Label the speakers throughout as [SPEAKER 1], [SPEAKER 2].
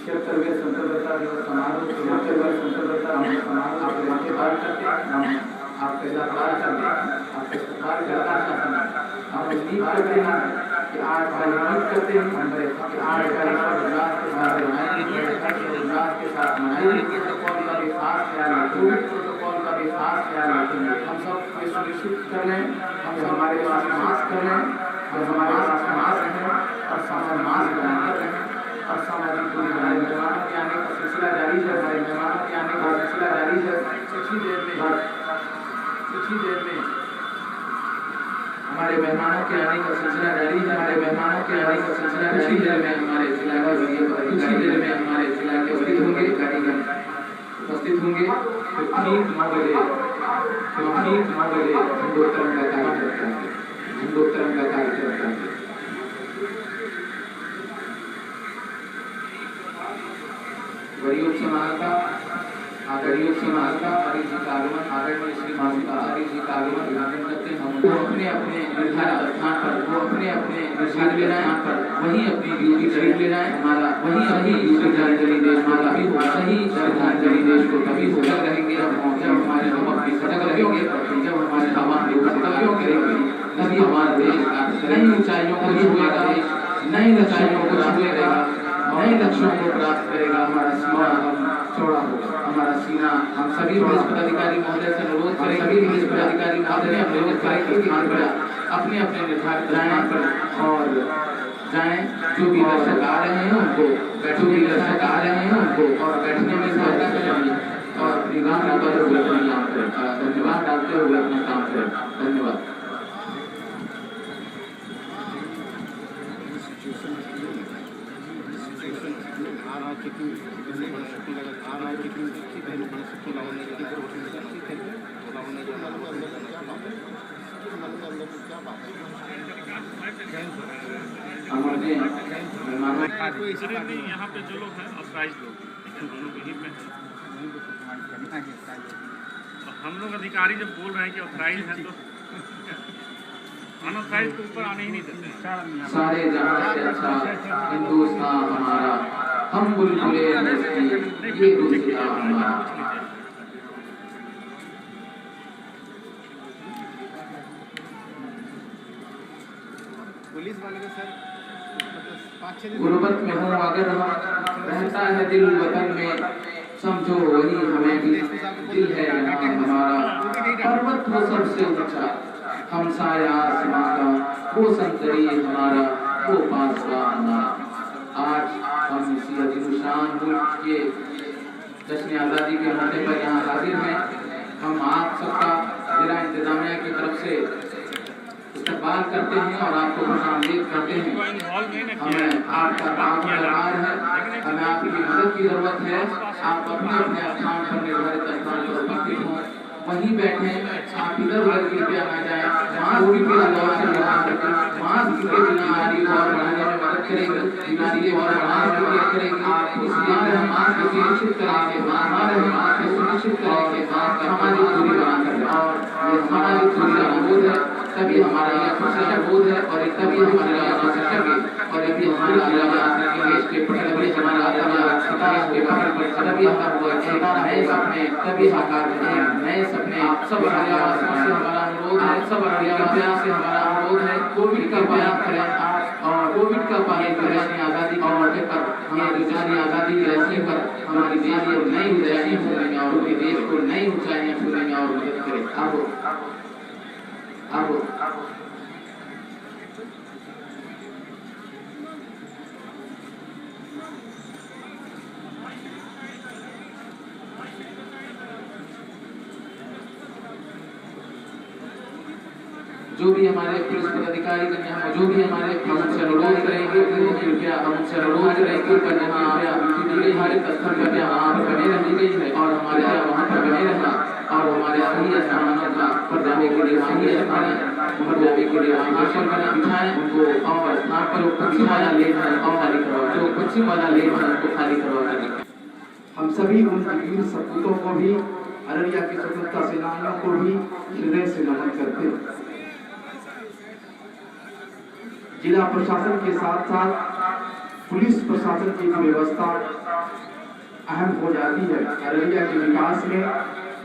[SPEAKER 1] 76वें स्वतंत्रता दिवस समारोह 76वें स्वतंत्रता समारोह आपके बात करते हम आपके साथ बात करते आपके सरकार करता शासन हम उम्मीद करते हैं कि आज उम्मीद करते हैं कि आज उल्लास के साथ उल्लास के साथ मनाएंगे प्रोटोकॉल का भी खास ख्याल रखेंगे प्रोटोकॉल का भी खास ख्याल रखेंगे हम सब ये सुनिश्चित कर लें हम हमारे पास मास्क कर लें हम हमारे पास मास्क हैं और साथ मास्क बनाकर रहें और सामाजिक दूरी बनाए मेहमानों के आने का सिलसिला जारी है हमारे मेहमानों के आने का सिलसिला जारी है कुछ ही देर में हमारे मेहमानों के आने का सिलसिला जारी है हमारे मेहमानों के आने का सिलसिला जारी है में हमारे जिला का कुछ ही देर में हमारे जिला के उपस्थित होंगे कार्यक्रम उपस्थित होंगे तो ठीक 9 बजे हिंदुत्तरम का कार्यक्रम करेंगे हिंदुत्तरम का कार्यक्रम करेंगे गरीब समानता आदरणीय श्री माता हरि जी का आगमन आदरणीय श्री माता हरि जी का आगमन अभिवादन करते हैं हम अपने अपने निर्धारित स्थान पर वो अपने अपने निर्धारित स्थान पर वही अपनी ड्यूटी कर लेना है हमारा वही श्रद्धांजलि देश हमारा भी हो सही श्रद्धांजलि देश को तभी हो रहेंगे जब हमारे हम अपनी सतर्क रहेंगे जब हमारे हमारे कर्तव्यों करेंगे तभी हमारा देश नई ऊंचाइयों को छुएगा नई ऊंचाइयों को छुएगा नए लक्ष्यों को प्राप्त करेगा हमारा सीमा चौड़ा होगा हमारा सीना हम सभी पुलिस पदाधिकारी महोदय से अनुरोध करेंगे सभी पुलिस पदाधिकारी महोदय से अनुरोध करेंगे कि अपने अपने निर्धारित स्थान पर और जाएं जो भी दर्शक आ रहे हैं उनको और बैठने में सहायता करेंगे और निगाह डालते हुए अपना काम करें धन्यवाद डालते हुए अपना काम करें धन्यवाद
[SPEAKER 2] यहाँ पे जो लोग हैं अप्राइज लोग हम लोग यहीं पे हैं हम लोग अधिकारी जब बोल रहे हैं कि अप्राइज हैं तो अनअप्राइज को ऊपर आने ही नहीं देते
[SPEAKER 1] सारे जहां से अच्छा हिंदुस्तान हमारा हम बुलबुले ये गुलसिता हमारा
[SPEAKER 3] पुलिस वाले को सर
[SPEAKER 1] गुर्बत में हूँ अगर रहता है दिल वतन में समझो वही हमें भी दिल है यहाँ हमारा पर्वत वो सबसे ऊंचा हम साया आसमां का वो संतरी हमारा वो पासवा हमारा आज हम इसी अजीबशान मुल्क के जश्न आज़ादी के मौके पर यहाँ हाजिर हैं हम आप सबका जिला इंतजामिया की तरफ से इस्तेमाल करते हैं और आपको खुशामदीद करते हैं हमें आपका काम दरकार है हमें आपकी मदद की जरूरत है आप अपने अपने स्थान पर निर्धारित स्थान पर उपस्थित हों वहीं बैठे आप इधर उधर कृपया ना जाए मास्क के बिना बीमारी और बढ़ाने में मदद करेगी बीमारी और बढ़ाने में मदद करेगी आप इसलिए मास्क सुनिश्चित करेंगे मास्क सुनिश्चित करेंगे सामाजिक दूरी बनाकर और ये सामाजिक दूरी का बोध है तभी हमारा यह खुशियाँ बोध है और तभी हमारे लिए आवश्यक है और यदि हमारे देश के तभी हमारा देश के बाहर पर तभी हमारा नए सपने तभी साकार नए सपने सब हरियावासियों से हमारा अनुरोध है सब हरियावासियों से हमारा अनुरोध है कोविड का पालन करें और कोविड का पालन करें आज़ादी के मौके पर ये दुनिया आज़ादी की रस्सी पर हमारी देश को नई ऊंचाइयां छूने और पूरे देश को नई ऊंचाइयां छूने में और मदद करें अब जो भी हमारे पुलिस पदाधिकारी जो भी हमारे हमसे अनुरोध करेंगे कृपया हमसे अनुरोध करेंगे पर हमारे स्थल पर वहाँ पर बने रहने गई है और हमारे वहाँ पर बने रहना और हमारे सही स्थानों पर जाने के लिए सही स्थान पर जाने के लिए आसन बना बिठाएं उनको और स्थान पर पश्चिम वाला लेन है और खाली करवा जो पश्चिम वाला लेन है उनको खाली करवा दें हम सभी उन वीर सपूतों को भी अररिया की स्वतंत्रता सेनानियों को भी हृदय से नमन करते हैं। जिला प्रशासन के साथ साथ पुलिस प्रशासन की भी व्यवस्था अहम हो जाती है। अररिया के विकास में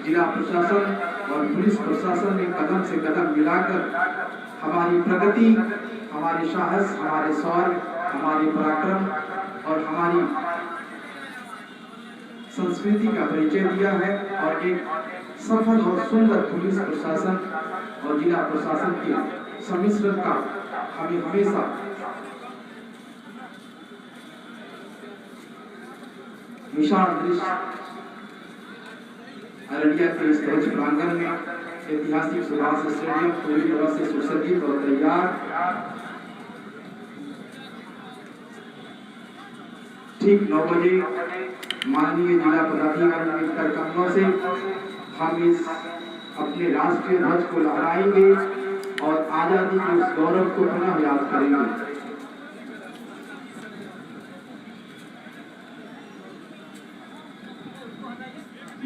[SPEAKER 1] जिला प्रशासन और पुलिस प्रशासन ने कदम से कदम मिलाकर हमारी प्रगति, हमारे साहस, हमारे शौर्य, हमारे पराक्रम और हमारी संस्कृति का परिचय दिया है और एक सफल और सुंदर पुलिस प्रशासन और जिला प्रशासन के सम्मिश्रण का हमें हमेशा विशाल दृश्य अररिया के इस ध्वज प्रांगण में ऐतिहासिक सुभाष स्टेडियम पूरी तरह से सुसज्जित और तैयार। ठीक 9 बजे माननीय जिला पदाधिकारी के कदमों से हम इस अपने राष्ट्रीय ध्वज को लहराएंगे और आजादी के उस गौरव को पुनः याद करेंगे।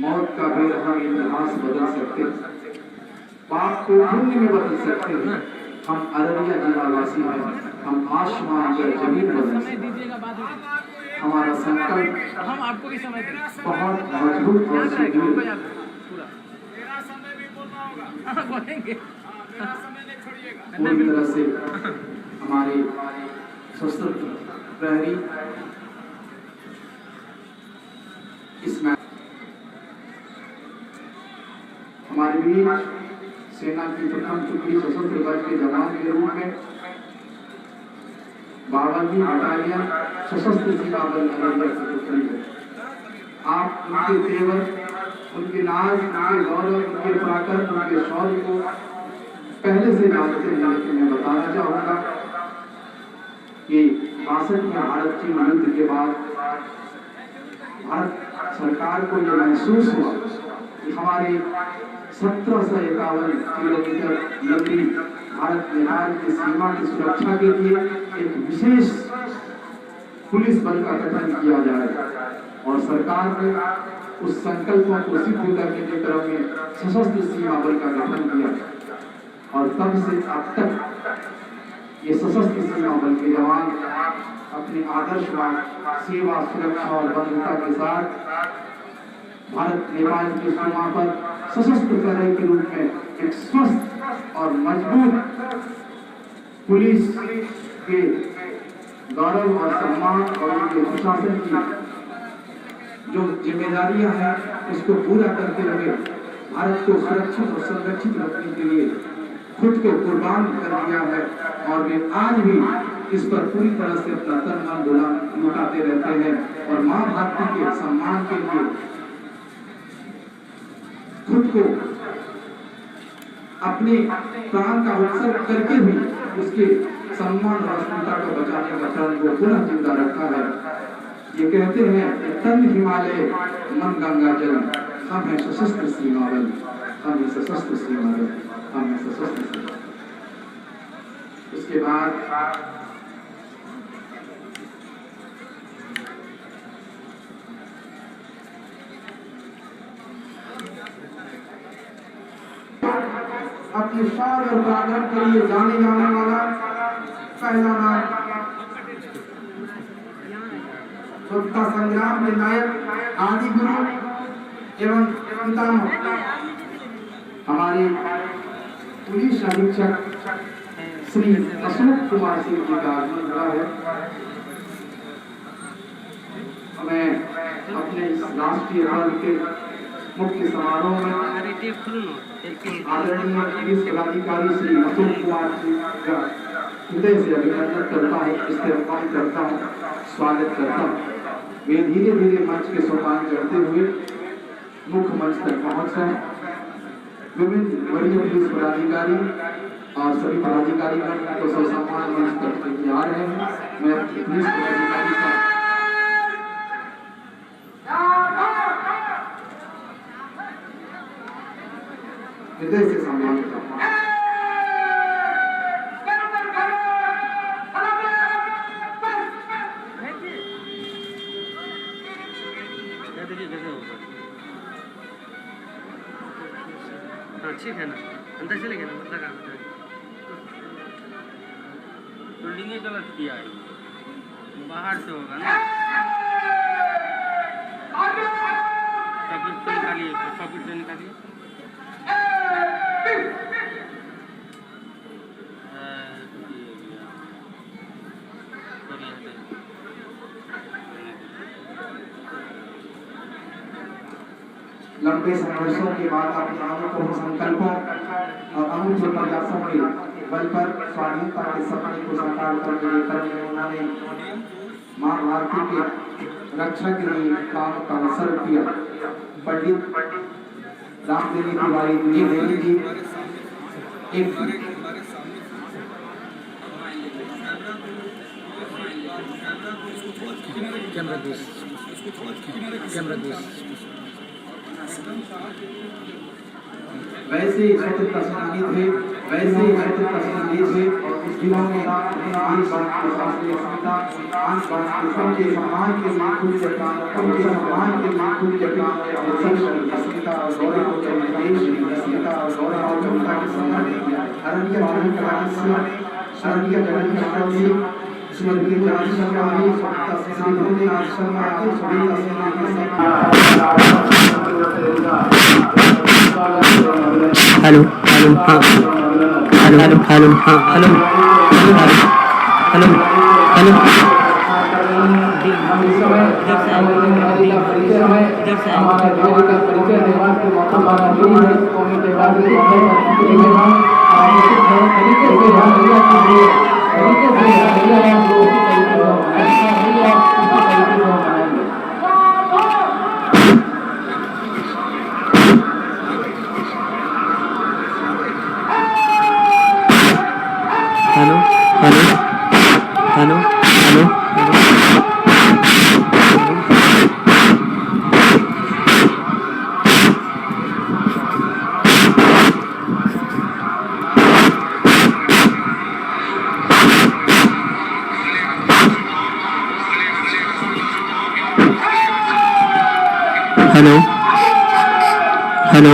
[SPEAKER 1] मौत का भी हम इतिहास बदल सकते हैं, पाप को पुण्य में बदल सकते हैं। हम अररिया जिला वासी हैं, हम आसमान या जमीन बदल सकते हैं। हमारा संकल्प
[SPEAKER 3] हम आपको भी समय
[SPEAKER 1] बहुत मजबूत और सुदृढ़ है।
[SPEAKER 3] बोलेंगे
[SPEAKER 1] पूरी तरह से हमारे सशस्त्र प्रहरी इसमें हमारे बीच सेना की प्रथम टुकड़ी सशस्त्र बल के जवान के रूप में 52वीं बटालियन सशस्त्र सीमा बल अररिया की टुकड़ी है। आप उनके तेवर, उनके नाज, उनके गौरव, उनके पराक्रम, उनके शौर्य को पहले से जानते हैं, लेकिन मैं बताना चाहूँगा कि 62 में भारत चीन युद्ध के बाद भारत सरकार को यह महसूस हुआ कि हमारे 1751 किलोमीटर लंबी भारत नेपाल की सीमा की सुरक्षा के लिए एक विशेष पुलिस बल का गठन किया जाए और सरकार ने उस संकल्पों को सिद्ध करने के क्रम में सशस्त्र सीमा बल का गठन किया और तब से अब तक ये सशस्त्र सीमा बल के जवान अपने आदर्शवाद, सेवा, सुरक्षा और बंधुता के साथ भारत नेपाल की सीमा पर सशस्त्र प्रहरी के रूप में एक स्वस्थ और मजबूत पुलिस के गौरव और सम्मान और उनके प्रशासन की जो जिम्मेदारियां हैं उसको पूरा करते हुए भारत को सुरक्षित और संरक्षित रखने के लिए खुद को कुर्बान कर दिया है और वे आज भी इस पर पूरी तरह से अपना तन मन लुटाते रहते हैं और मां भारती के सम्मान के लिए खुद को अपने प्राण का उत्सर्ग करके भी उसके सम्मान और अस्मिता को बचाने का प्रण को पुनः जिंदा रखा है। ये कहते हैं तन हिमालय मन गंगा जल, हम है सशस्त्र सीमा बल, हम है सशस्त्र सीमा बल, हम है सशस्त्र सीमा। उसके बाद अपने शौर्य और पराक्रम के लिए जाने जाने वाला पहला नाम स्वतंत्रता संग्राम के नायक आदि गुरु एवं पितामह हमारे पुलिस अधीक्षक श्री अशोक कुमार सिंह जी का आगमन हुआ है। मैं अपने इस राष्ट्रीय बल के मुख्य समारोह में आदरणीय पुलिस पदाधिकारी श्री अशोक कुमार सिंह का हृदय से अभिनंदन करता हूँ, इस्तेमाल करता हूँ, स्वागत करता हूँ। वे धीरे धीरे मंच के सोपान चढ़ते हुए मुख्य मंच तक पहुँच रहे हैं। विभिन्न वरीय पुलिस पदाधिकारी और सभी पदाधिकारी को सम्मान मंच तक लेके आ रहे हैं। मैं अपने पुलिस पदाधिकारी का हृदय से सम्मान करता हूँ।
[SPEAKER 3] ठीक है ना, अंदर चले गए ना, मतलब
[SPEAKER 4] होल्डिंग गलत किया है, बाहर से होगा ना। पॉकेट से निकालिए, पॉकेट से निकालिए।
[SPEAKER 5] लंबे संघर्षों के बाद अपने अनूठे संकल्पों और अनूठे प्रयासों के बल पर स्वाधीनता के सपने को साकार करने के क्रम में उन्होंने मां भारती के रक्षा के लिए काम का अवसर किया। पंडित रामदेवी तिवारी जी एक वैसे स्वतंत्रता सेनानी थे, वैसे स्वतंत्रता सेनानी थे और उस दिनों में आन बान के शास्त्रीय संहिता, आन बान के सबके सम्मान के लिए खुद जगह, उनके सम्मान के लिए खुद जगह और सबकी संहिता और गौरव को देश की संहिता और गौरव और जनता के सम्मान अरण्य वाहन कराने शरणीय जगन चक्रवर्ती स्वर्गीय जान शर्मा स्वतंत्रता सेनानियों ने आज शर्मा के स्वतंत्रता सेना
[SPEAKER 6] हेलो हेलो हाँ हेलो हेलो हेलो हाँ hello hello hello hello hello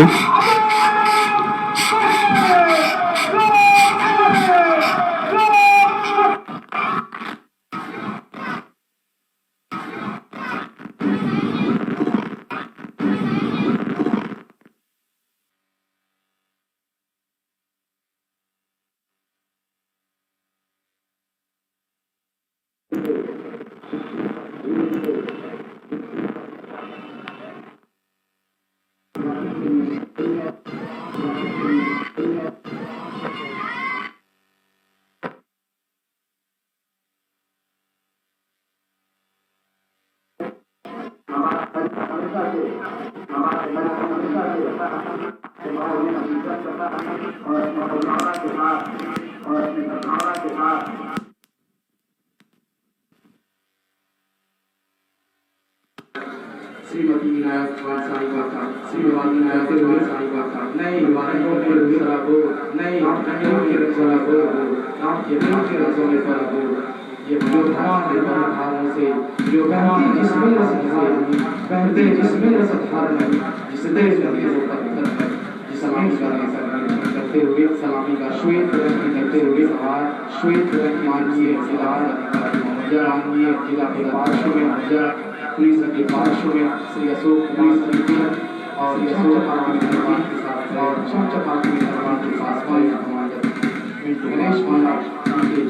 [SPEAKER 1] Shrimati Vinayak Sai बाता श्रीमती विनायक साई बाता नहीं वारियों के शराबो नहीं रंगों के शराबो नाम के रसों में शराबो ये भगवान के भावों से जो बहती जिसमें रस से बहते जिसमें रस धारण जिससे देश नदी को पत्थर है जिस सलामी करते हुए सलामी का श्वेत रंग करते हुए सवार श्वेत रंग माननीय जिलार अधिकारी महोदय माननीय जिला पार्षद महोदय पुलिस के पार्षद में श्री अशोक पुलिस की और अशोक आर्मी के साथ और स्वच्छ आर्मी के साथ गणेश महाराज के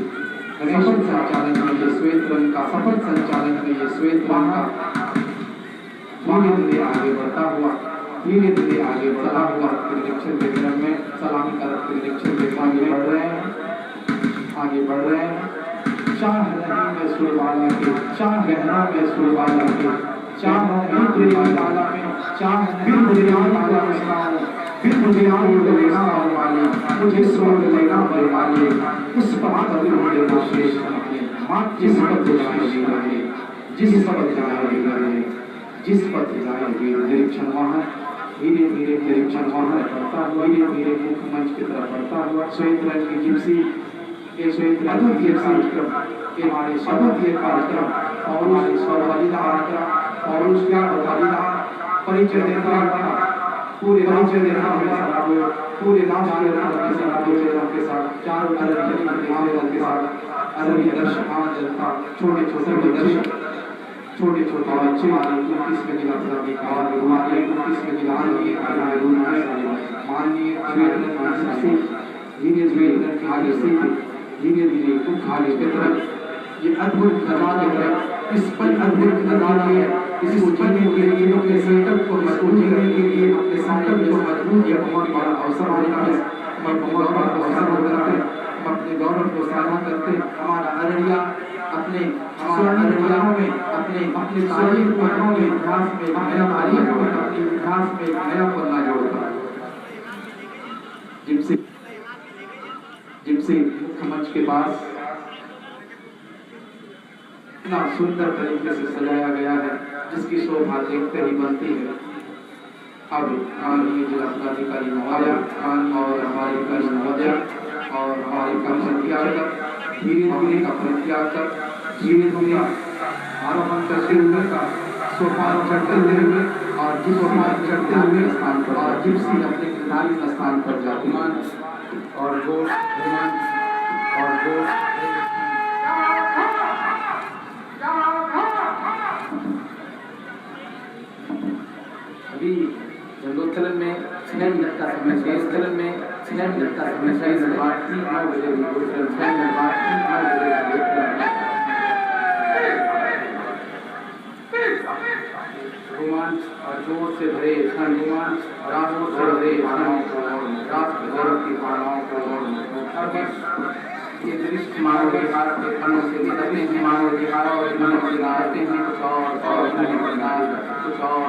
[SPEAKER 1] गणेश संचालन में ये श्वेत रंग का सफल संचालन में ये श्वेत रंग का धीरे धीरे आगे बढ़ता हुआ निरीक्षण के क्रम में सलामी का निरीक्षण के आगे बढ़ रहे हैं चाह रही में सुरबाला के चाह गहना में सुरबाला के चाह बिरबुलियाला में चाह बिरबुलियाला में सुनाओ बिरबुलियाला लेना वाले मुझे सुन लेना वाले उस बात अभी मुझे विशेष मां जिस पद जाएगी जिस पद जाएगी जिस पद जाएगी निरीक्षण वहां धीरे धीरे निरीक्षण वहां बढ़ता हुआ धीरे धीरे मुख्यमंच की तरफ बढ़ता हुआ श्वेत रंग की जिप्सी के श्वेत रंग की कार्यक्रम के हमारे सर्वोदय कार्यक्रम और हमारे सर्वबलिदान कार्यक्रम और उसका बलिदान परिचय देता हुआ
[SPEAKER 5] पूरे राष्ट्र के शराबों पूरे राष्ट्र के शराबों के साथ चारों तरफ के साथ अरबी दर्शक जनता छोटे छोटे दर्शक छोटे छोटे बच्चे 21 में गिलास और हमारे 21 में गिलास माननीय धीरे धीरे खाली से धीरे धीरे खाली की तरफ ये अद्भुत नजारा है। इस पर अद्भुत नजारा है। इस जीने के लिए अपने संकल्प को मजबूत करने के लिए अपने संकल्प को मजबूत यह बहुत बड़ा अवसर होता है। बहुत बड़ा अवसर होता है। अपने गौरव को साझा करते हमारा अररिया अपने अररिया में अपने तारीख पन्नों में इतिहास में नया तारीख में अपने इतिहास में नया पन्ना जोड़ता है। जिनसे मुख्य मंच के पास इतना सुंदर तरीके से सजाया गया है जिसकी शोभा देखते ही बनती है। अब माननीय जिला पदाधिकारी महोदय और हमारे कल महोदय और हमारे कर्मचारी धीरे धीरे का परित्याग कर धीरे धीरे आरोहण करते हुए का सोपान चढ़ते हुए और जिस सोपान चढ़ते हुए स्थान पर और जिप्सी अपने निर्धारित स्थान पर जाते और
[SPEAKER 1] अभी जंगोत्थलन में 6 मिनट का समय 6 स्थलन में 6 मिनट का समय 6 मिनट बाद 9 बजे 6 मिनट बाद 9 बजे रोमांच और जोर से भरे क्षण रोमांच और आशों से भरे राष्ट्र गौरव की भावनाओं को हर वर्ष ये दृश्य मानव के हाथ के फलों से निकलने हैं। मानव के हाथ और मन की राहते हैं कुछ और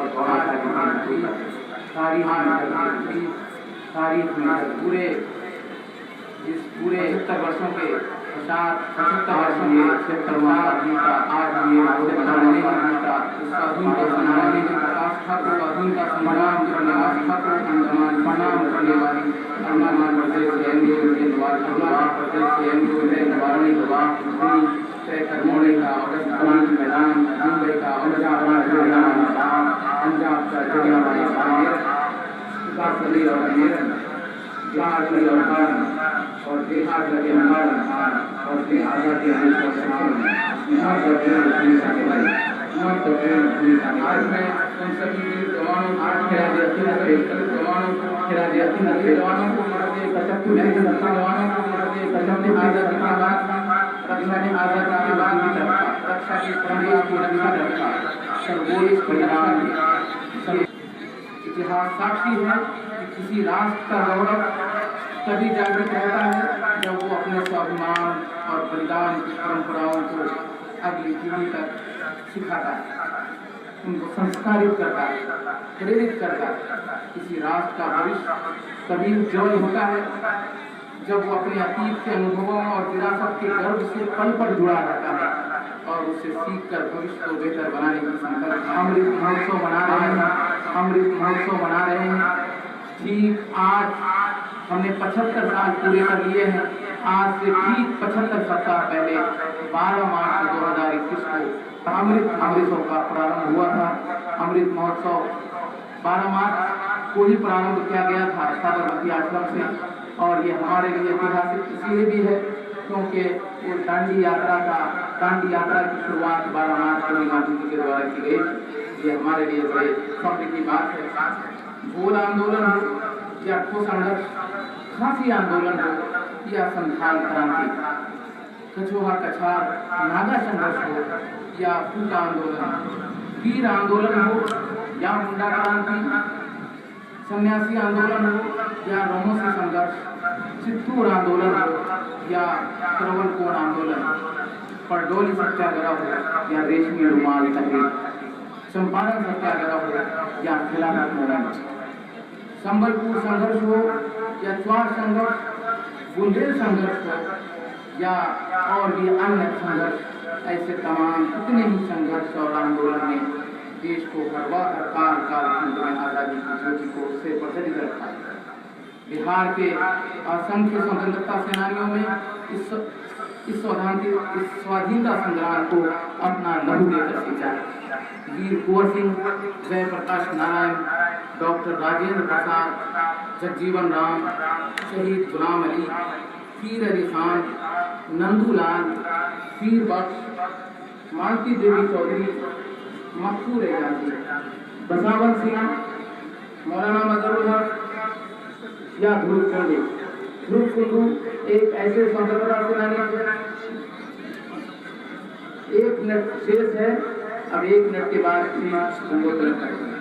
[SPEAKER 1] तारीख में पूरे इस पूरे 70 वर्षों के पश्चात 75 वर्षों के 76वां आदमी का आज ये बनाने का नेता स्वाधीन को बनाने के आस्था को स्वाधीन का संग्राम करने आस्था को अंडमान प्रणाम करने वाली अंडमान प्रदेश के एमडी प्रदेश के एमडी वारणी तय करमोड़े का अगस्त मैदान मुंबई का पंजाब का जलियांवाला बाग और बिहार लगे और फिर आजादी आज मैं उन सभी वीर जवानों को मरते आजादी के बाद रक्षा के प्रदेश की रक्षा रखा सर्वोच्च परिणाम। इतिहास साक्षी है कि किसी राष्ट्र का गौरव तभी जागृत रहता है जब वो अपने स्वाभिमान और बलिदान की परंपराओं को अगली पीढ़ी तक सिखाता है, उनको संस्कारित करता है, प्रेरित करता है। किसी राष्ट्र का भविष्य तभी उज्ज्वल होता है जब वो अपने अतीत के अनुभवों और विरासत के गर्व से पल पर जुड़ा रहता है और उसे सीख कर भविष्य को बेहतर बनाने की संकल्प। अमृत महोत्सव मना रहे हैं। ठीक आज हमने 75 साल पूरे कर लिए हैं। आज से ठीक 75 सप्ताह पहले 12 मार्च 2021 को अमृत महोत्सव का प्रारंभ हुआ था। अमृत महोत्सव 12 मार्च को ही प्रारंभ किया गया था साबरमती आश्रम से और ये हमारे लिए ऐतिहासिक इसलिए भी है क्योंकि वो दांडी यात्रा की शुरुआत 12 मार्च को गांधी जी के द्वारा की गई। ये हमारे लिए बड़े फख्र की बात है। भूल आंदोलन हो या ठोस संघर्ष, खासी आंदोलन हो या संथाल क्रांति, कछुआ कछार नागा संघर्ष हो या फूट आंदोलन, वीर आंदोलन हो या मुंडा क्रांति, सन्यासी आंदोलन हो या रोमोसी संघर्ष, चित्तूर आंदोलन हो या त्रवलकोण आंदोलन, परडोली सत्याग्रह हो या रेशमी रुमाल तहरीर, चंपारण सत्याग्रह हो या खिलाफत मूवमेंट, संबलपुर संघर्ष हो या स्वार संघर्ष, बुंदेल संघर्ष हो या और भी अन्य संघर्ष, ऐसे तमाम कितने ही संघर्ष और आंदोलन ने देश को भरवा कर कालखंड में आजादी की ज्योति को उससे प्रज्वलित रखा। बिहार के असंख्य स्वतंत्रता सेनानियों में इस इस स्वाधीनता संग्राम को अपना लहू देकर सींचा। वीर कुंवर सिंह, जयप्रकाश नारायण, डॉक्टर राजेंद्र प्रसाद, जगजीवन राम, शहीद गुलाम अली, पीर अली खान, नंदूलाल, पीर बख्श, मालती देवी चौधरी, मकसूर एजाजी, बसावन सिंह, मौलाना मजहरुल हक या ध्रुव कुंडू। ध्रुव कुंडू एक ऐसे स्वतंत्रता सेनानी, 1 मिनट शेष है, अब 1 मिनट के बाद संबोधन करेंगे।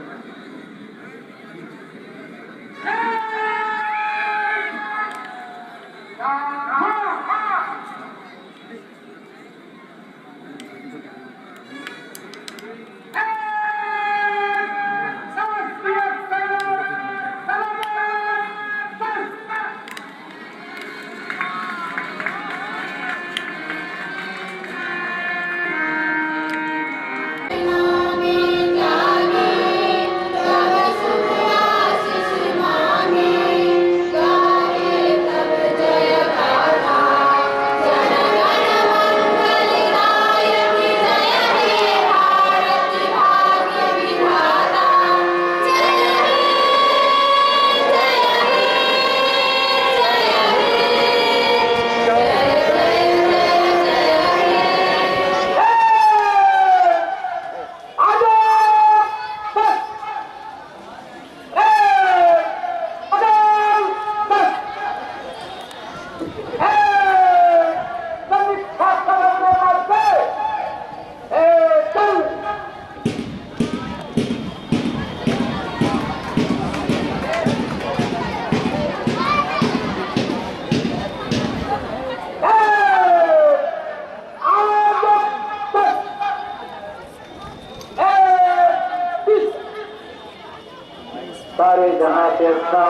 [SPEAKER 5] सारे जहां से अच्छा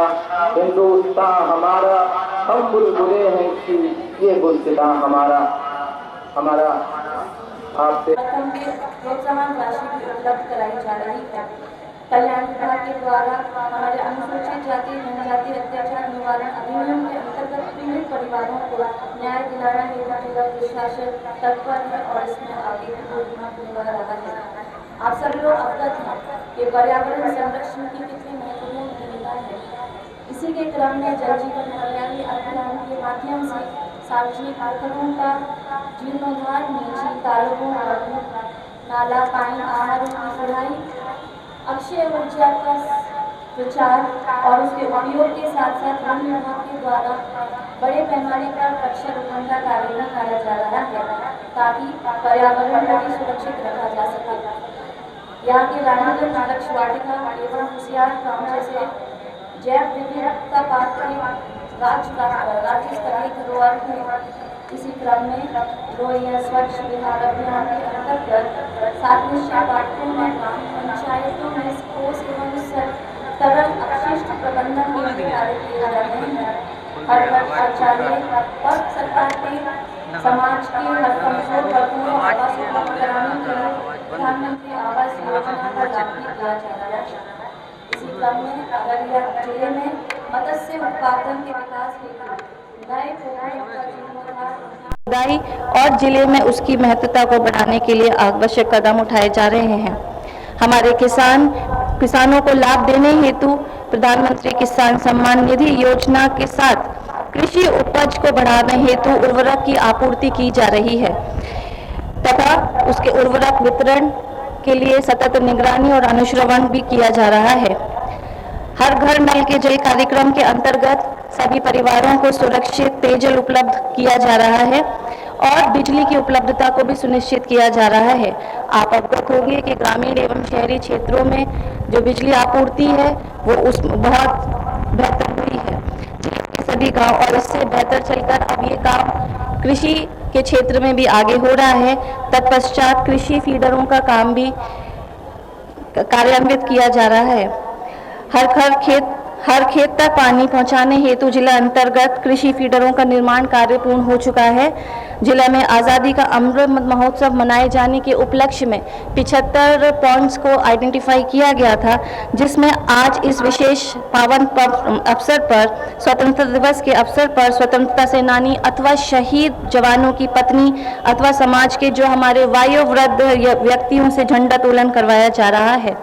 [SPEAKER 5] हिंदुस्तान हमारा, हम बुलबुले हैं कि ये गुलसितां हमारा। आपसे
[SPEAKER 7] प्रोत्साहन राशि भी उपलब्ध कराई जा रही है। कल्याण विभाग के द्वारा हमारे अनुसूचित जाति जनजाति अत्याचार निवारण अधिनियम के अंतर्गत पीड़ित परिवारों को न्याय दिलाना हेतु जिला प्रशासन तत्पर है और इसमें आगे भी योजना पूरा रहा है। आप सभी लोग अवगत हैं कि पर्यावरण संरक्षण की कितनी महत्वपूर्ण भूमिका है। इसी के क्रम में जल जीवन हरियाली अभियान के माध्यम से सार्वजनिक स्थलों का जीर्णोद्धार, निजी तालाबों और नाला पानी आहारों की सुधाई, अक्षय ऊर्जा का प्रचार और उसके उपयोग के साथ साथ वन विभाग के द्वारा बड़े पैमाने पर वृक्षारोपण का कार्य भी किया जा रहा है ताकि पर्यावरण को भी सुरक्षित रखा जा सके। यहाँ के रानीगंज वृक्ष वाटिका एवं होशियार गाँव जैसे जैव विविधता पार्क राज्य स्तरीय धरोहर है। इसी क्रम में रोहिया स्वच्छ बिहार अभियान के अंतर्गत 7 निश्चय वाटिकों में ग्राम पंचायतों में ठोस एवं तरल अपशिष्ट प्रबंधन के कार्य किए जा रहे हैं। हर घर शौचालय और सरकार के समाज के हर कमजोर वर्गों को आवास उपलब्ध कराने के लिए प्रधानमंत्री आवास योजना का लाभ भी दिया जा रहा है। इसी क्रम में अररिया जिले में मत्स्य उत्पादन के विकास हेतु नए पोखरों का जीर्णोद्धार और जिले में उसकी महत्वता को बढ़ाने के लिए आवश्यक कदम उठाए जा रहे हैं। हमारे किसानों को लाभ देने हेतु प्रधानमंत्री किसान सम्मान निधि योजना के साथ कृषि उपज को बढ़ाने हेतु उर्वरक की आपूर्ति की जा रही है तथा उसके उर्वरक वितरण के लिए सतत निगरानी और अनुश्रवण भी किया जा रहा है। हर घर नल के जल कार्यक्रम के अंतर्गत सभी परिवारों को सुरक्षित पेयजल उपलब्ध किया जा रहा है और बिजली की उपलब्धता को भी सुनिश्चित किया जा रहा है। आप अवगत होंगे कि ग्रामीण एवं शहरी क्षेत्रों में जो बिजली आपूर्ति है वो बहुत बेहतर हुई है जिले के सभी गांव, और इससे बेहतर चलकर अब ये काम कृषि के क्षेत्र में भी आगे हो रहा है। तत्पश्चात कृषि फीडरों का काम भी कार्यान्वित किया जा रहा है। हर खेत तक पानी पहुंचाने हेतु जिला अंतर्गत कृषि फीडरों का निर्माण कार्य पूर्ण हो चुका है, जिले में आज़ादी का अमृत महोत्सव मनाए जाने के उपलक्ष्य में 75 पॉइंट्स को आइडेंटिफाई किया गया था, जिसमें आज इस विशेष पावन अवसर पर स्वतंत्रता दिवस के अवसर पर स्वतंत्रता सेनानी अथवा शहीद जवानों की पत्नी अथवा समाज के जो हमारे वयोवृद्ध व्यक्तियों से झंडोत्तोलन करवाया जा रहा है।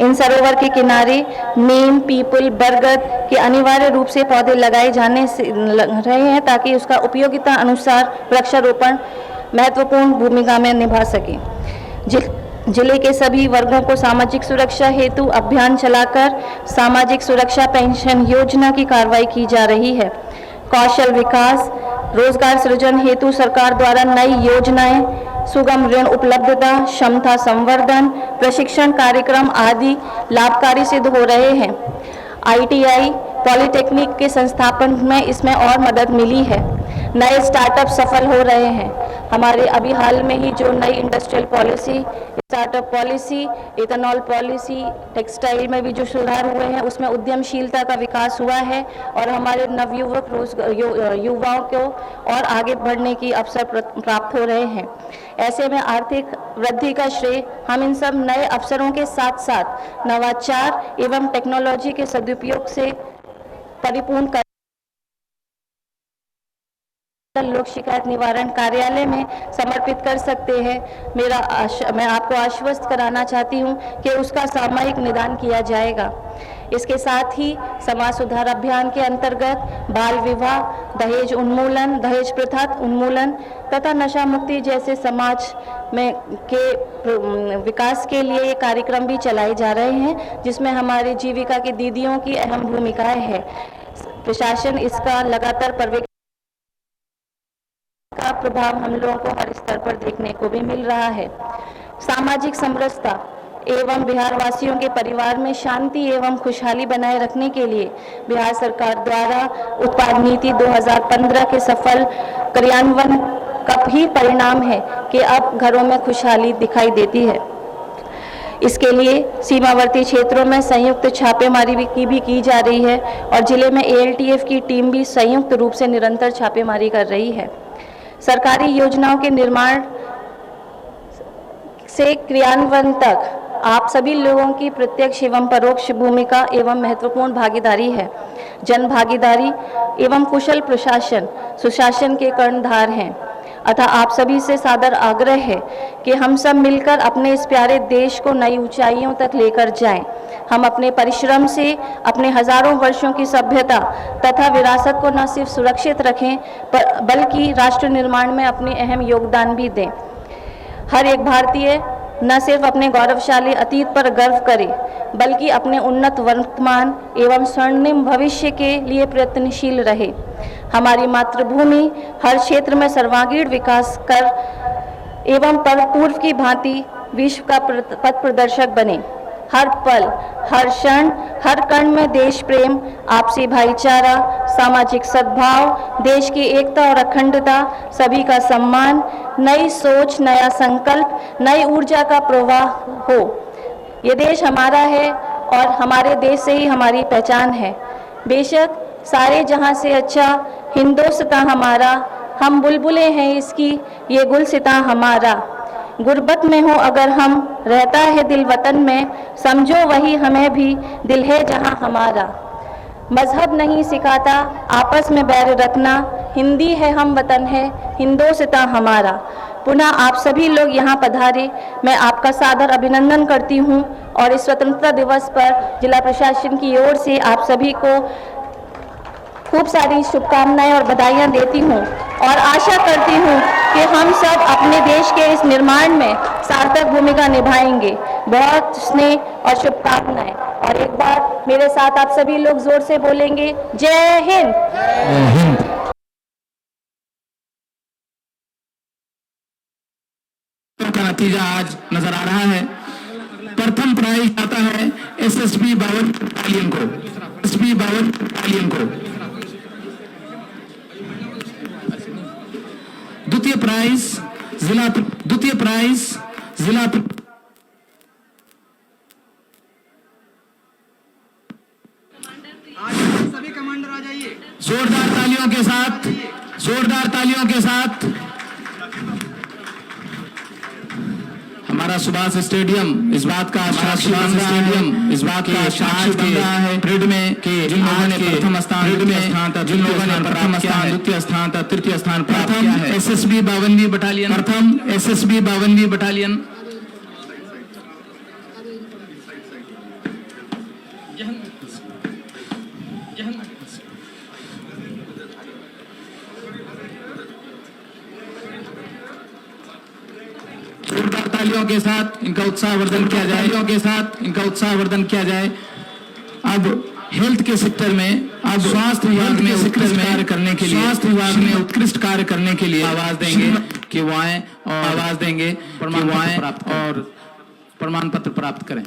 [SPEAKER 7] इन सरोवर के किनारे नीम, पीपल, बरगद के अनिवार्य रूप से पौधे लगाए जाने से रहे हैं ताकि उसका उपयोगिता अनुसार वृक्षारोपण महत्वपूर्ण भूमिका में निभा सके। जिले के सभी वर्गों को सामाजिक सुरक्षा हेतु अभियान चलाकर सामाजिक सुरक्षा पेंशन योजना की कार्रवाई की जा रही है। कौशल विकास, रोजगार सृजन हेतु सरकार द्वारा नई योजनाएं, सुगम ऋण उपलब्धता, क्षमता संवर्धन, प्रशिक्षण कार्यक्रम आदि लाभकारी सिद्ध हो रहे हैं। ITI, पॉलिटेक्निक के संस्थापन में इसमें और मदद मिली है। नए स्टार्टअप सफल हो रहे हैं। हमारे अभी हाल में ही जो नई industrial policy, startup policy, ethanol policy, textile में भी जो सुधार हुए हैं उसमें उद्यमशीलता का विकास हुआ है और हमारे नवयुवक युवाओं को और आगे बढ़ने की अवसर प्राप्त हो रहे हैं। ऐसे में आर्थिक वृद्धि का श्रेय हम इन सब नए अवसरों के साथ साथ नवाचार एवं टेक्नोलॉजी के सदुपयोग से परिपूर्ण कर लोक शिकायत निवारण कार्यालय में समर्पित कर सकते हैं। मैं आपको आश्वस्त कराना चाहती हूं कि उसका सामयिक निदान किया जाएगा। इसके साथ ही समाज सुधार अभियान के अंतर्गत बाल विवाह, दहेज उन्मूलन, दहेज प्रथा उन्मूलन तथा नशा मुक्ति जैसे समाज में के विकास के लिए ये कार्यक्रम भी चलाए जा रहे हैं, जिसमें हमारे जीविका की दीदियों की अहम भूमिकाएं है। प्रशासन इसका लगातार पर्यवेक्षण का प्रभाव हम लोगों को हर स्तर पर देखने को भी मिल रहा है। सामाजिक समरसता एवं बिहार वासियों के परिवार में शांति एवं खुशहाली बनाए रखने के लिए बिहार सरकार द्वारा उत्पाद नीति 2015 के सफल क्रियान्वयन का भी परिणाम है कि अब घरों में खुशहाली दिखाई देती है। इसके लिए सीमावर्ती क्षेत्रों में संयुक्त छापेमारी भी की जा रही है और जिले में ALTF की टीम भी संयुक्त रूप से निरंतर छापेमारी कर रही है। सरकारी योजनाओं के निर्माण से क्रियान्वयन तक आप सभी लोगों की प्रत्यक्ष एवं परोक्ष भूमिका एवं महत्वपूर्ण भागीदारी है। जन भागीदारी एवं कुशल प्रशासन सुशासन के कर्णधार हैं। अतः आप सभी से सादर आग्रह है कि हम सब मिलकर अपने इस प्यारे देश को नई ऊंचाइयों तक लेकर जाएं। हम अपने परिश्रम से अपने हजारों वर्षों की सभ्यता तथा विरासत को न सिर्फ सुरक्षित रखें बल्कि राष्ट्र निर्माण में अपनी अहम योगदान भी दें। हर एक भारतीय न सिर्फ अपने गौरवशाली अतीत पर गर्व करे बल्कि अपने उन्नत वर्तमान एवं स्वर्णिम भविष्य के लिए प्रयत्नशील रहे। हमारी मातृभूमि हर क्षेत्र में सर्वांगीण विकास कर एवं पूर्व की भांति विश्व का पथ प्रदर्शक बने। हर पल, हर क्षण, हर कण में देश प्रेम, आपसी भाईचारा, सामाजिक सद्भाव, देश की एकता और अखंडता, सभी का सम्मान, नई सोच, नया संकल्प, नई ऊर्जा का प्रवाह हो। ये देश हमारा है और हमारे देश से ही हमारी पहचान है। बेशक सारे जहां से अच्छा हिंदुस्तान हमारा, हम बुलबुलें हैं इसकी, ये गुलसितां हमारा। गुर्बत में हो अगर हम, रहता है दिल वतन में, समझो वही हमें भी दिल है जहां हमारा। मजहब नहीं सिखाता आपस में बैर रखना, हिंदी है हम वतन है, हिंदुस्तान हमारा। पुनः आप सभी लोग यहाँ पधारे, मैं आपका सादर अभिनंदन करती हूँ और इस स्वतंत्रता दिवस पर जिला प्रशासन की ओर से आप सभी को खूब सारी शुभकामनाएं और बधाइयाँ देती हूँ और आशा करती हूँ कि हम सब अपने देश के इस निर्माण में सार्थक भूमिका निभाएंगे। बहुत स्नेह और शुभकामनाएं। और एक बार मेरे साथ आप सभी लोग जोर से बोलेंगे, जय हिंद।
[SPEAKER 8] का नतीजा आज नजर आ रहा है। प्रथम प्राइज आता है SSB 52 बटालियन को, SSB 52 बटालियन को। द्वितीय प्राइज जिला
[SPEAKER 5] सभी कमांडर आ जाइए।
[SPEAKER 8] जोरदार तालियों के साथ हमारा सुभाष स्टेडियम इस बात का साक्षी बन रहा है, इस बात का साक्षी बन रहा है परेड में कि जिन लोगों ने प्रथम स्थान, द्वितीय स्थान तक, जिन लोगों ने प्रथम स्थान, द्वितीय स्थान तक, तृतीय स्थान प्राप्त किया है। एसएसबी 52वीं बटालियन, प्रथम एसएसबी 52वीं बटालियन तालियों के साथ इनका उत्साहवर्धन किया जाए, तालियों के साथ इनका उत्साहवर्धन किया जाए। अब हेल्थ के सेक्टर में, अब स्वास्थ्य विभाग में उत्कृष्ट कार्य करने के लिए, स्वास्थ्य विभाग में उत्कृष्ट कार्य करने के लिए आवाज देंगे कि वो आए और आवाज देंगे और प्रमाण पत्र प्राप्त करें।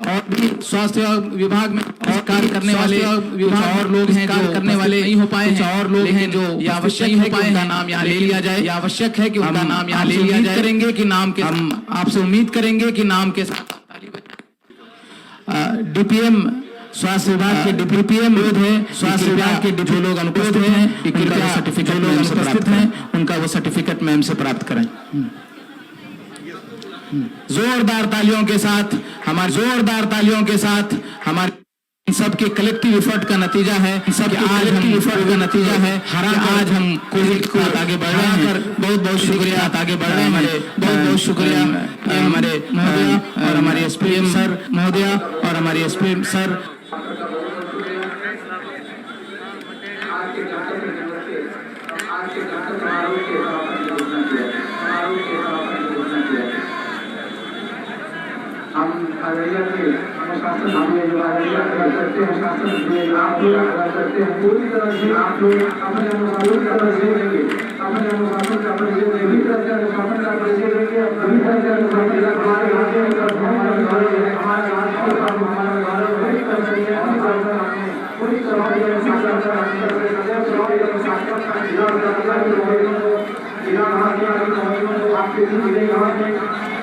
[SPEAKER 8] और भी स्वास्थ्य विभाग में कार्य करने वाले और लोग हैं जो करने वाले नहीं हो पाए हैं, और लोग हैं जो आवश्यक हो पाए, उनका नाम यहाँ ले लिया जाए। आवश्यक है कि उनका नाम यहाँ ले लिया जाए। करेंगे कि नाम के, हम आपसे उम्मीद करेंगे कि नाम के साथ डीपीएम स्वास्थ्य विभाग के डीपीएम है, स्वास्थ्य विभाग के जो लोग अनुपस्थित हैं, कृपया सर्टिफिकेट जो लोग अनुपस्थित हैं उनका वो सर्टिफिकेट मैम से प्राप्त करें। जोरदार तालियों के साथ हमारे, जोरदार तालियों के साथ हमारे इन सब के कलेक्टिव एफर्ट का नतीजा है, सब आज हम एफर्ट का नतीजा है आज हम कोविड को आगे बढ़ रहे हैं। बहुत बहुत शुक्रिया, आगे बढ़ रहे हैं हमारे, बहुत बहुत शुक्रिया हमारे महोदया और हमारे एसपीएम सर महोदया और हमारे एसपीएम सर।
[SPEAKER 5] हम अररिया के अनुशासन हमें जो अररिया करते हैं, शासन में आप लोग अगर करते हैं पूरी तरह से आप लोग अपने अनुशासन का परिचय देंगे, अपने अनुशासन का परिचय देंगे, पूरी तरह से अनुशासन का परिचय देंगे, पूरी तरह से अनुशासन का हमारे राज्य में हमारे घर है, हमारे राज्य का हमारा घर है, पूरी तरह से पूरी तरह से अनुशासन का अनुशासन का आपके दिन मिलेगा,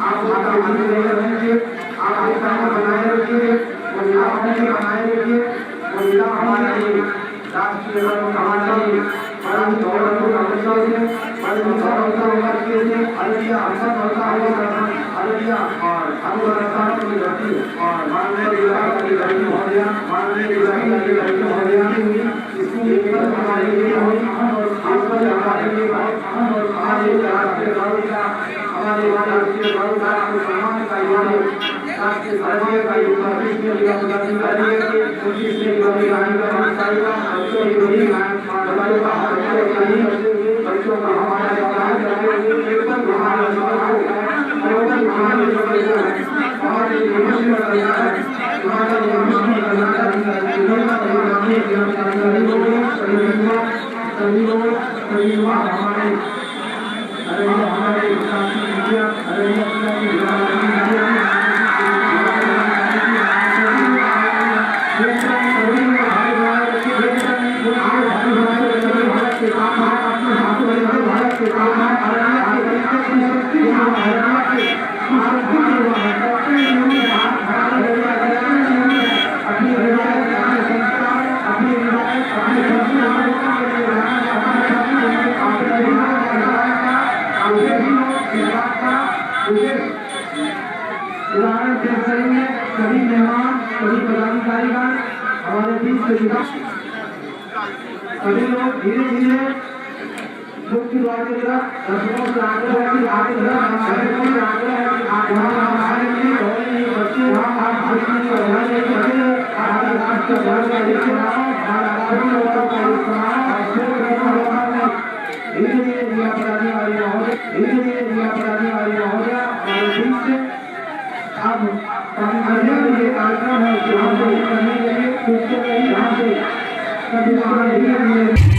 [SPEAKER 5] आप आपके दिन मिलेगा, आप ऐसा बनाए रखिए और इला हमें बनाए रखिए और इला हमारे राष्ट्रीय हमारे बड़ा गौरव को हमेशा से बड़ा होता होगा कि अररिया अवसर होता होगा अररिया और अनुराग की धरती और माननीय विधायक की धरती हो गया, माननीय विधायक की धरती हो गया। इसमें एक हमारे लिए बहुत अहम और खासकर हमारे लिए बहुत अहम और हमारे राष्ट्रीय गौरव का, हमारे राष्ट्रीय गौरव का सम्मान का योजना राष्ट्रीय भारतीय का योगदान इसमें लिया पदाधिकारी है कि उनकी से योगी रानी का हमारे बच्चों की बड़ी हमारे बच्चों का हमारा योगदान करके एकदम हमारे हमारे उदाहरण पेश करेंगे सभी मेहमान, सभी पदाधिकारीगण हमारे बीच सभी लोग धीरे धीरे मुख्य द्वार की तरफ दर्शकों से आग्रह है कि आगे आग्रह है कि आप वहाँ हमारे लिए नहीं बच्चे वहाँ आप नहीं बढ़ाने के लिए हमारे राष्ट्र ध्वज का एक नाम हमारा सभी लोगों का एक नाम धीरे धीरे दिया अपराधी वाली महोदय, धीरे धीरे दिया अपराधी वाली महोदय हमारे बीच से अब ये कार्यक्रम है जहाँ से करने के लिए उसके यहाँ से कभी धीरे धीरे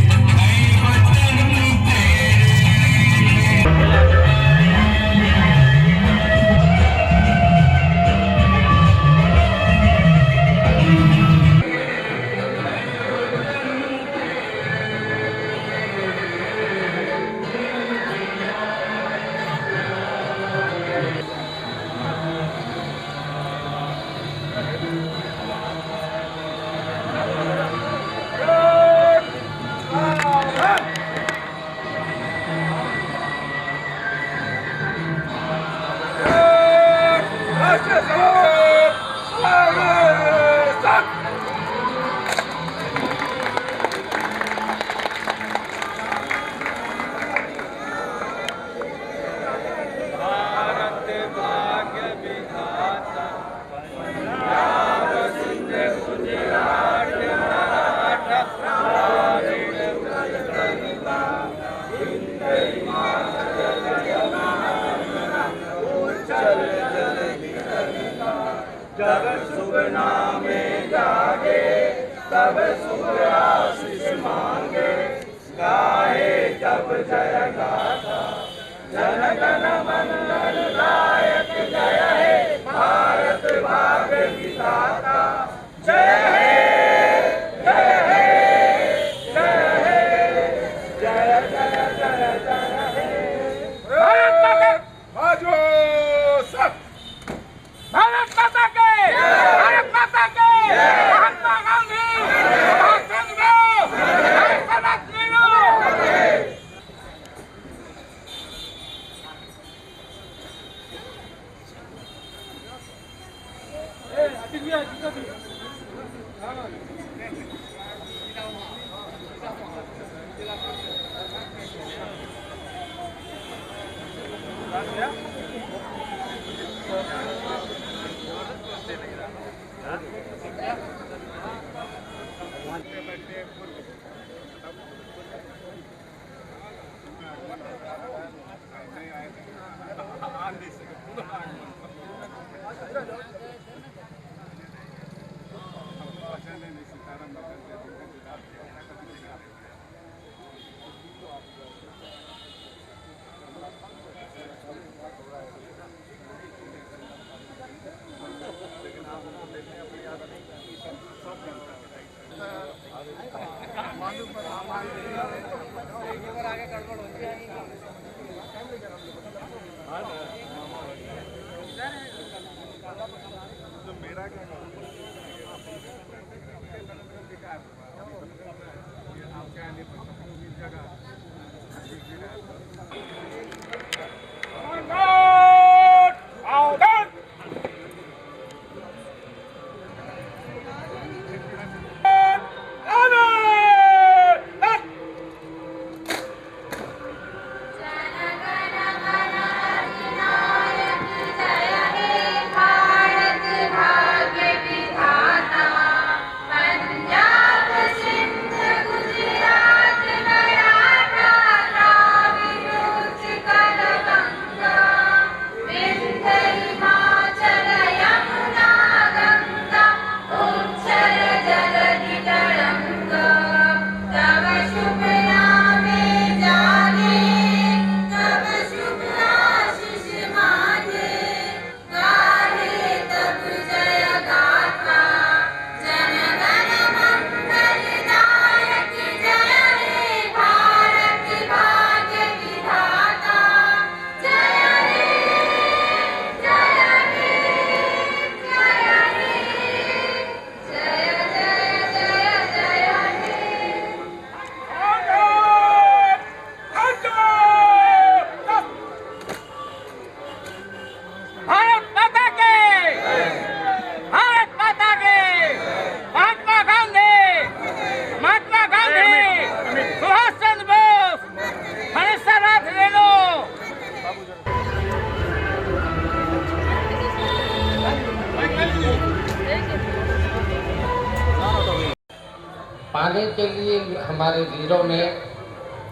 [SPEAKER 9] पाने के लिए हमारे वीरों ने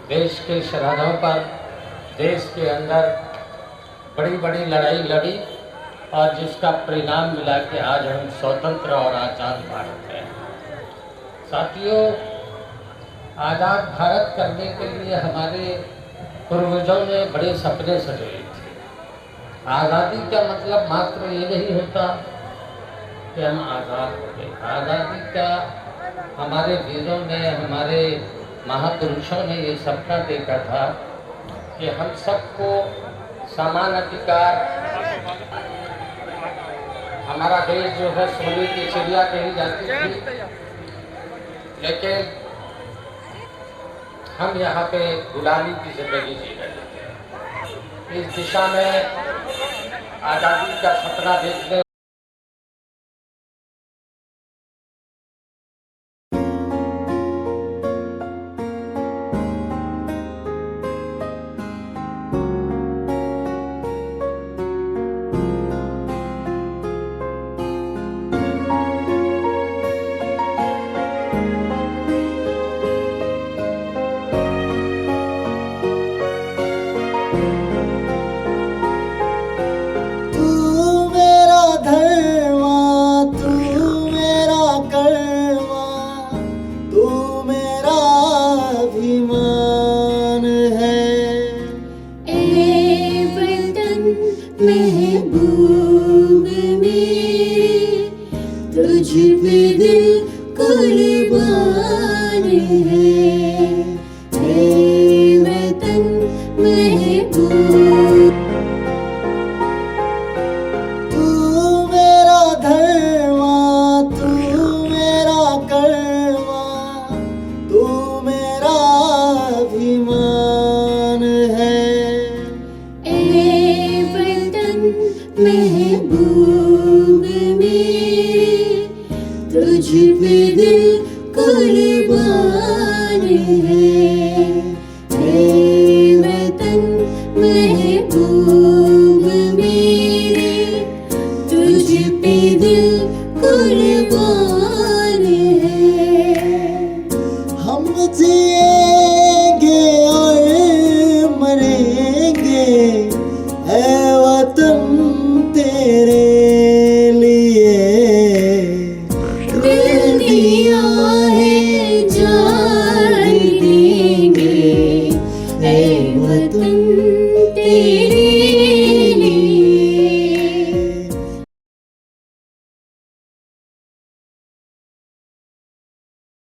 [SPEAKER 9] देश के सरहदों पर, देश के अंदर बड़ी बड़ी लड़ाई लड़ी और जिसका परिणाम मिला कि आज हम स्वतंत्र और आज़ाद भारत हैं। साथियों, आज़ाद भारत करने के लिए हमारे पूर्वजों ने बड़े सपने सजाए थे। आज़ादी का मतलब मात्र ये नहीं होता कि हम आज़ाद हो गए। आज़ादी का हमारे वीरों ने, हमारे महापुरुषों ने ये सपना देखा था कि हम सबको समान अधिकार, हमारा देश जो है सोने की चिड़िया कही जाती थी, लेकिन हम यहाँ पे गुलामी की जिंदगी जी रहे थे। इस दिशा में आज़ादी का सपना देखने
[SPEAKER 10] है वतन महबूब मेरे, तुझ पे दिल कुर्बान है। हम जिएंगे और मरेंगे ऐ वतन तेरे लिए, दिल दिया है जान देंगे ऐ वतन